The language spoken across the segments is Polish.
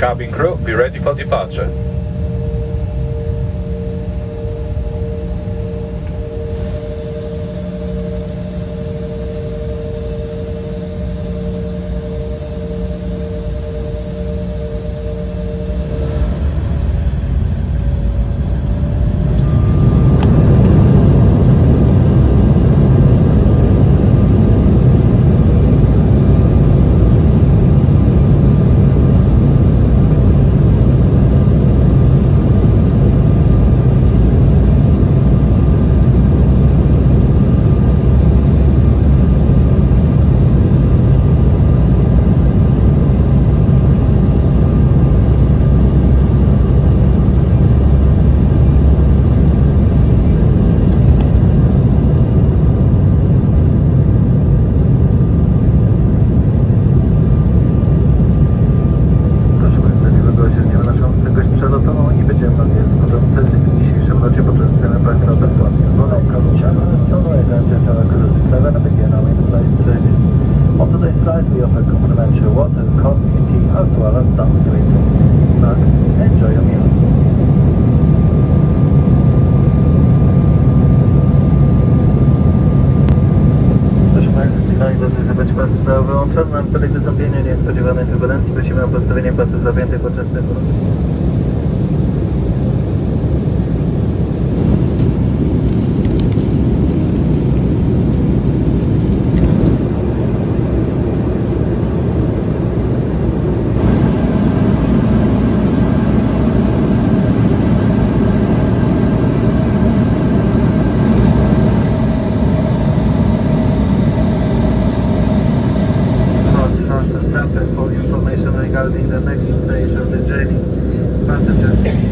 Cabin crew, be ready for departure. Wyłączono na wystąpienia niespodziewanej turbulencji. Prosimy o postawienie pasów zapiętych podczas tego. Regarding the next stage of the journey, passengers.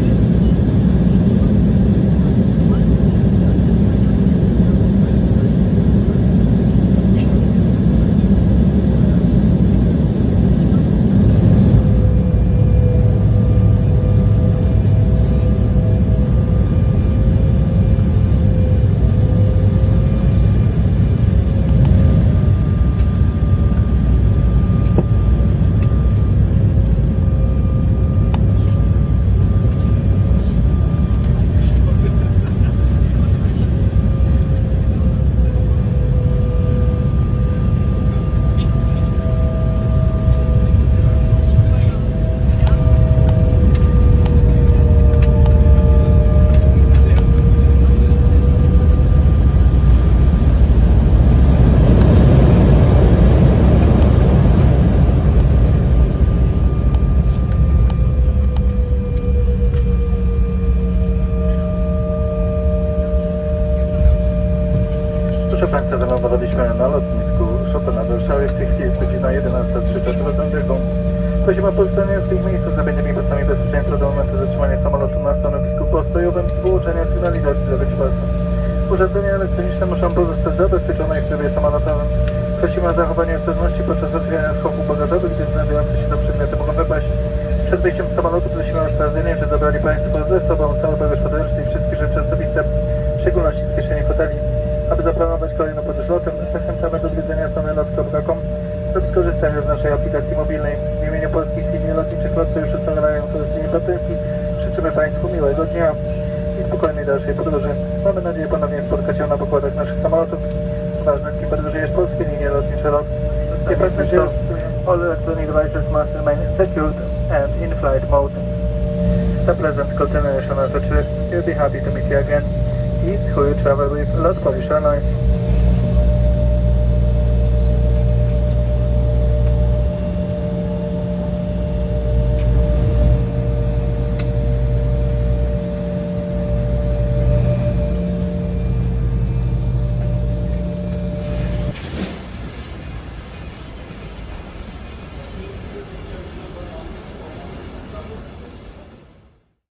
Proszę Państwa, wylądowaliśmy na lotnisku Chopina w Warszawie. W tej chwili jest godzina 11:03 czasu lokalnego. Prosimy o pozostawienie swoich miejsc z zapiętymi pasami bezpieczeństwa do momentu zatrzymania samolotu na stanowisku postojowym i wyłączenia sygnalizacji zawieć pasa. Urządzenia elektroniczne muszą pozostać zabezpieczone w trybie samolotowym. Prosimy o zachowanie ostrożności podczas otwierania schowków bagażowych, gdyż znajdujące się do przedmioty mogą wypaść. Przed wyjściem z samolotu prosimy o sprawdzenie, czy zabrali Państwo ze sobą cały bagaż podręczny i wszystkie rzeczy osobiste, w szczególności z kieszeni foteli. Aby zaplanować kolejną podróż lotem, zachęcamy do odwiedzenia strony lot.com lub skorzystania z naszej aplikacji mobilnej. W imieniu polskich linii lotniczych LOT Sojuszu Solarium Linii Pacyńskich życzymy Państwu miłego dnia i spokojnej dalszej podróży. Mamy nadzieję ponownie spotkać się na pokładach naszych samolotów. Ważne, z kim podróżujesz polskie linie lotnicze LOT. Dear passengers, all electronic devices must remain secured and in flight mode. A pleasant continuation of the trip. We'll be happy to meet you again. It's who you travel with LOT Polish Airlines.